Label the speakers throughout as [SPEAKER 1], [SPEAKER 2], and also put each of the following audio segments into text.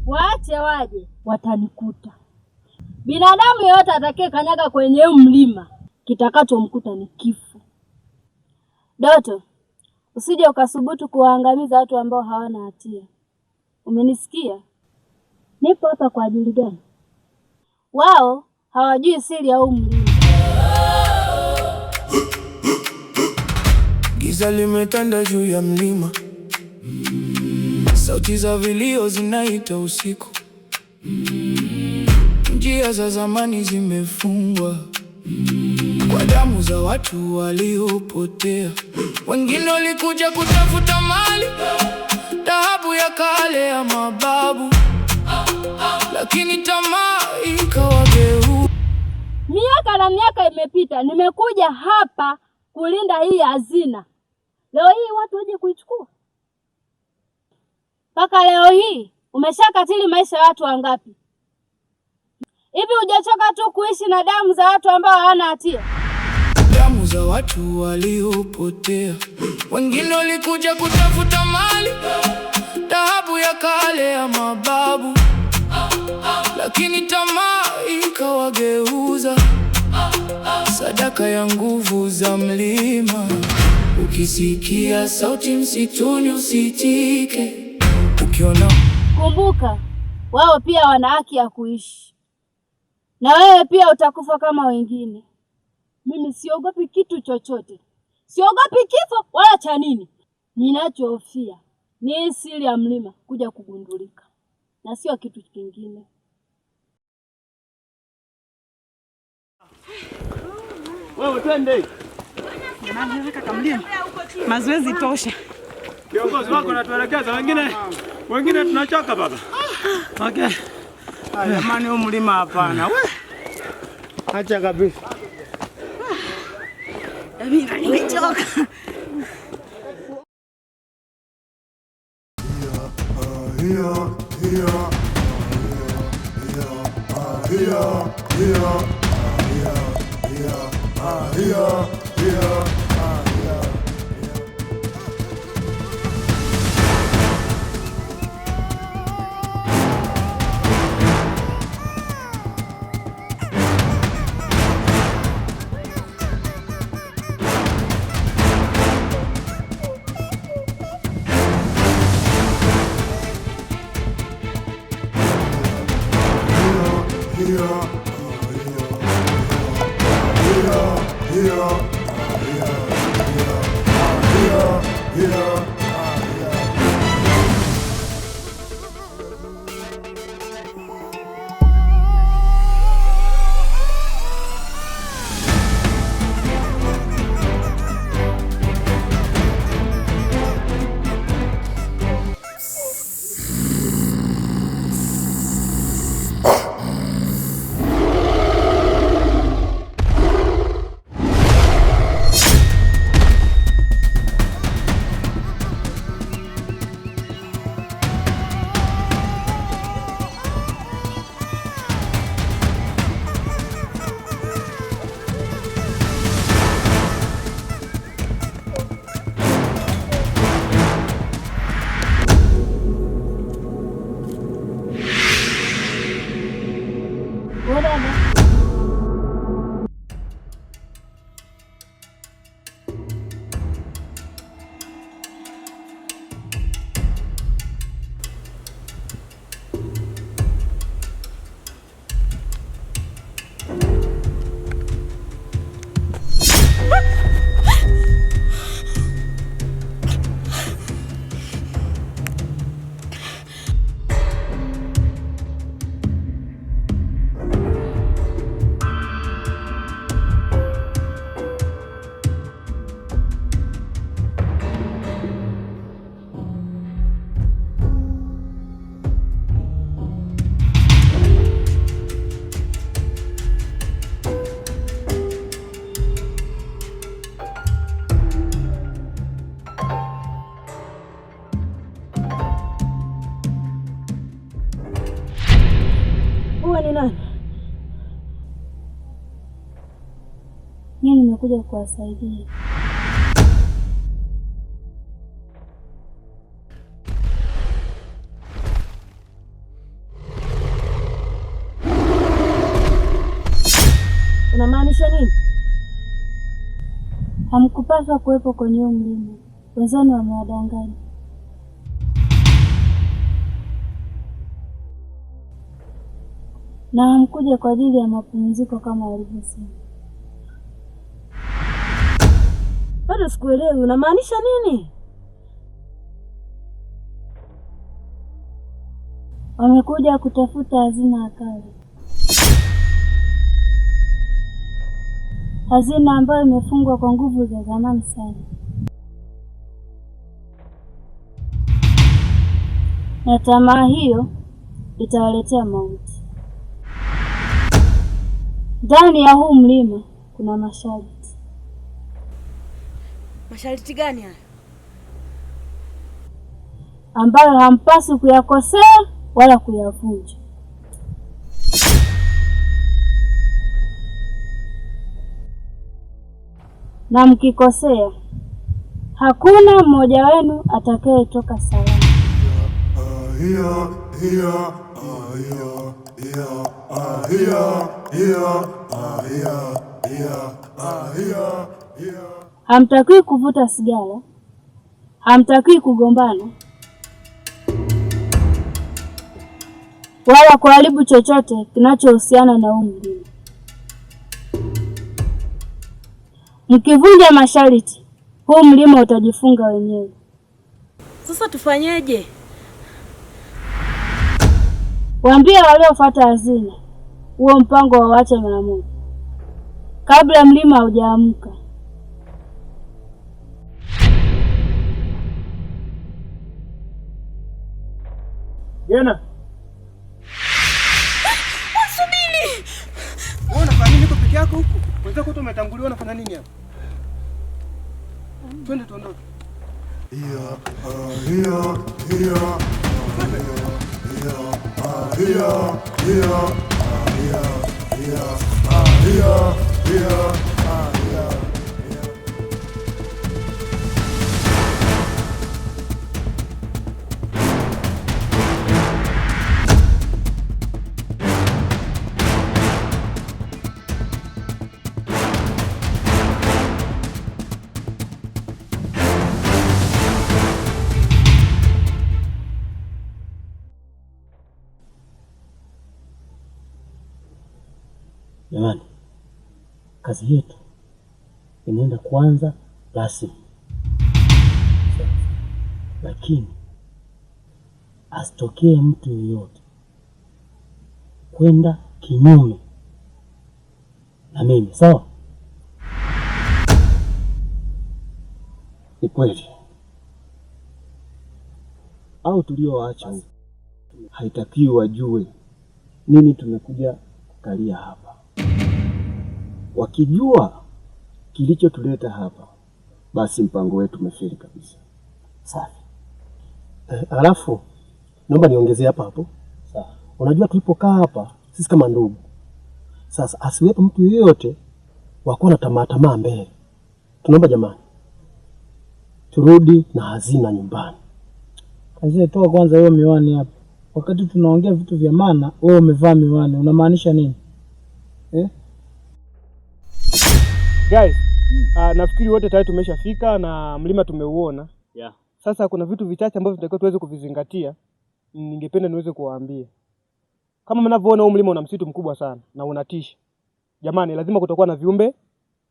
[SPEAKER 1] Waache waje, watanikuta. Binadamu yote atakaye kanyaga kwenye mlima, kitakachomkuta ni kifo. Doto, usije ukasubutu kuwaangamiza watu ambao hawana hatia. Umenisikia? Nipo hapa kwa ajili gani? Wao hawajui siri ya mlima.
[SPEAKER 2] Giza limetanda juu ya mlima. Sauti za vilio zinaita usiku. Njia za zamani zimefungwa kwa damu za watu waliopotea. Wengine walikuja kutafuta mali, dhahabu ya kale ya mababu, lakini tamaa ikawageuka.
[SPEAKER 1] Miaka na miaka imepita, nimekuja hapa kulinda hii hazina. Leo hii watu waje kuichukua? Mpaka leo hii umeshakatili maisha ya watu wangapi? Hivi hujachoka tu kuishi na damu za watu ambao hawana hatia?
[SPEAKER 2] Damu za watu waliopotea. Wengine walikuja kutafuta mali, dhahabu ya kale ya mababu, lakini tamaa ikawageuza. Sadaka ya nguvu za mlima. Ukisikia sauti msituni usitike. Ukiona,
[SPEAKER 1] kumbuka, wao pia wana haki ya kuishi, na wewe pia utakufa kama wengine. Mimi siogopi kitu chochote, siogopi kifo wala cha nini. Ninachohofia ni siri ya mlima kuja kugundulika, na sio kitu kingine.
[SPEAKER 3] Wewe twende.
[SPEAKER 4] Jamani, kaka Mlima, mazoezi tosha.
[SPEAKER 3] Kiongozi wako anatuelekeza, wengine tunachoka baba. Okay.
[SPEAKER 4] Jamani, huu mlima hapana.
[SPEAKER 3] Acha kabisa.
[SPEAKER 4] Mimi nimechoka.
[SPEAKER 1] nimekuja kuwasaidia.
[SPEAKER 5] Unamaanisha nini?
[SPEAKER 1] Hamkupaswa kuwepo kwenye huu mlima. Wenzenu wamewadanganya. Na hamkuja kwa ajili ya mapumziko kama walivyosema.
[SPEAKER 5] Bado sikuelewi, unamaanisha nini?
[SPEAKER 1] Wamekuja kutafuta hazina ya kale. Hazina ambayo imefungwa kwa nguvu za zamani sana. Na tamaa hiyo itawaletea mauti. Ndani ya huu mlima kuna masharti.
[SPEAKER 5] Masharti gani haya?
[SPEAKER 1] Ambayo hampaswi kuyakosea wala kuyavunja. Na mkikosea, hakuna mmoja wenu atakayetoka salama. Hamtakiwi kuvuta sigara, hamtakiwi kugombana, wala kuharibu chochote kinachohusiana na huu mlima. Mkivunja masharti, huu mlima utajifunga wenyewe.
[SPEAKER 5] Sasa tufanyeje?
[SPEAKER 1] Waambie waliofuata hazina huo mpango waache mara moja, kabla mlima haujaamka.
[SPEAKER 3] Jana.
[SPEAKER 5] Subiri.
[SPEAKER 3] Wewe unafanya nini uko peke yako huku? Wenzako wote umetanguliwa, unafanya nini hapa? Twende tuondoke.
[SPEAKER 6] Jamani, kazi yetu inaenda kuanza rasmi, lakini asitokee mtu yeyote kwenda kinyume na mimi, sawa? Ni kweli au tuliowaacha huko haitakiwi wajue nini tumekuja kukalia hapa. Wakijua kilichotuleta hapa, basi mpango wetu umefeli kabisa. Safi. Alafu naomba niongezee hapa hapo. Sawa. Unajua tulipokaa hapa sisi kama ndugu. Sasa asiwepo mtu yeyote wakuwa na tamaa mbele. Tunaomba jamani, turudi na hazina nyumbani.
[SPEAKER 7] Kazi toa kwanza wewe miwani hapa. Wakati tunaongea vitu vya maana, wewe umevaa miwani. Unamaanisha nini?
[SPEAKER 3] Guys, nafikiri wote tayari tumeshafika na mlima tumeuona.
[SPEAKER 6] Yeah.
[SPEAKER 3] Sasa kuna vitu vichache ambavyo tunatakiwa tuweze kuvizingatia. Ningependa niweze kuwaambia. Kama mnavyoona huu mlima una msitu mkubwa sana na unatisha. Jamani, lazima kutakuwa na viumbe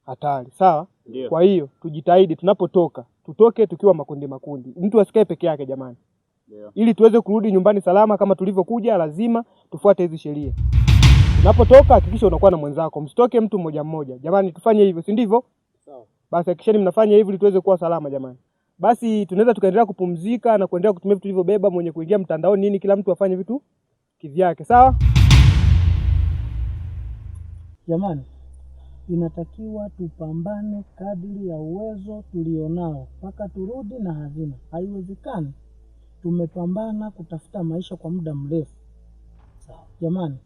[SPEAKER 3] hatari, sawa?
[SPEAKER 6] Ndio.
[SPEAKER 3] Kwa hiyo tujitahidi tunapotoka, tutoke tukiwa makundi. Mtu asikae peke yake jamani.
[SPEAKER 6] Ndio.
[SPEAKER 3] Ili tuweze kurudi nyumbani salama kama tulivyokuja, lazima tufuate hizi sheria. Unapotoka hakikisha unakuwa na mwenzako. Msitoke mtu mmoja mmoja. Jamani, tufanye hivyo, si ndivyo?
[SPEAKER 6] Sawa.
[SPEAKER 3] Basi hakikisheni mnafanya hivyo ili tuweze kuwa salama jamani. Basi tunaweza tukaendelea kupumzika na kuendelea kutumia vitu tulivyobeba, mwenye kuingia mtandaoni nini, kila mtu afanye vitu kivyake, sawa?
[SPEAKER 7] Jamani, inatakiwa tupambane kadiri ya uwezo tulionao mpaka turudi na hazina. Haiwezekani tumepambana kutafuta maisha kwa muda mrefu. Sawa. Jamani,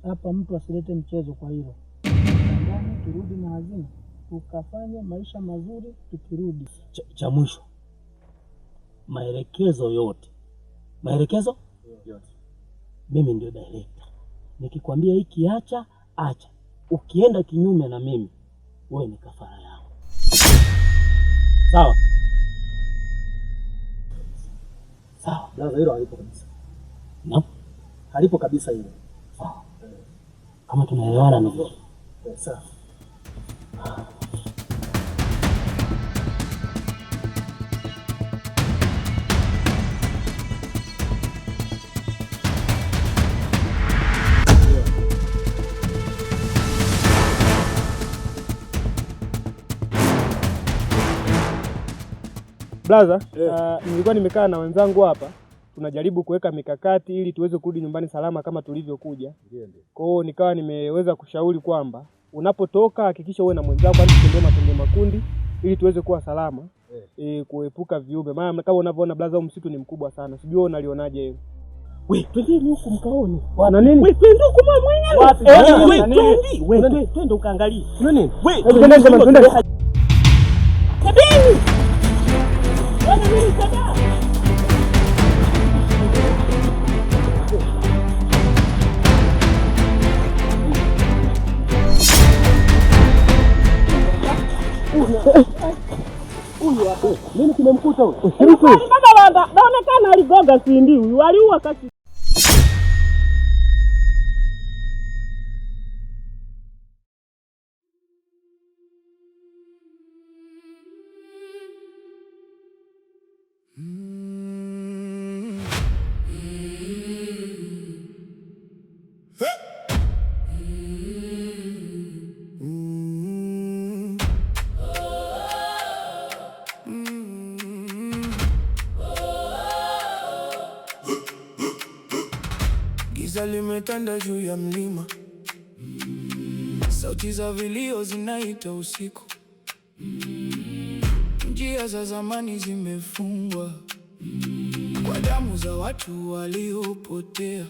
[SPEAKER 7] hapa mtu asilete mchezo kwa hilo. Pambane turudi na hazina. tukafanya maisha mazuri tukirudi.
[SPEAKER 6] Cha mwisho, maelekezo yote, mimi ndio director. Nikikwambia hiki acha, acha. Ukienda kinyume na mimi, wewe ni kafara yangu. Sawa? Sawa. Blaza, hilo halipo kabisa. Naam. Halipo kabisa hilo. Sawa. Kama tunaelewana ni vizuri. Sawa.
[SPEAKER 3] Blaza, nilikuwa nimekaa na wenzangu hapa, tunajaribu kuweka mikakati ili tuweze kurudi nyumbani salama kama tulivyokuja. Kwa hiyo nikawa nimeweza kushauri kwamba unapotoka hakikisha uwe na mwenzako, tutembee makundi ili tuweze kuwa salama, kuepuka viumbe. Maana kama unavyoona blaza, msitu ni mkubwa sana. Sijui wewe unalionaje hilo?
[SPEAKER 6] Wewe twende huko mkaoni.
[SPEAKER 3] Wana nini?
[SPEAKER 6] Wewe twende huko mwenyewe. Wewe twende ukaangalie. Kuna nini? Wewe twende. Kabini. Wana nini sada? Huyu hapo. Nini kimemkuta huyu?
[SPEAKER 7] Mpaka naonekana aligoga sindi huyu. Aliua kasi.
[SPEAKER 2] Giza limetanda juu ya mlima, sauti za vilio zinaita usiku. Njia za zamani zimefungwa kwa damu za watu waliopotea.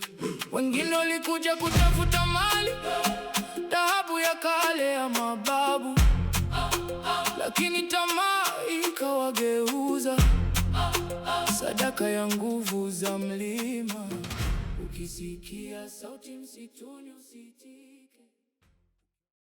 [SPEAKER 2] Wengine walikuja kutafuta mali, dhahabu ya kale ya mababu, lakini tamaa ikawageuza sadaka ya nguvu za mlima. Ukisikia sauti msituni usitii.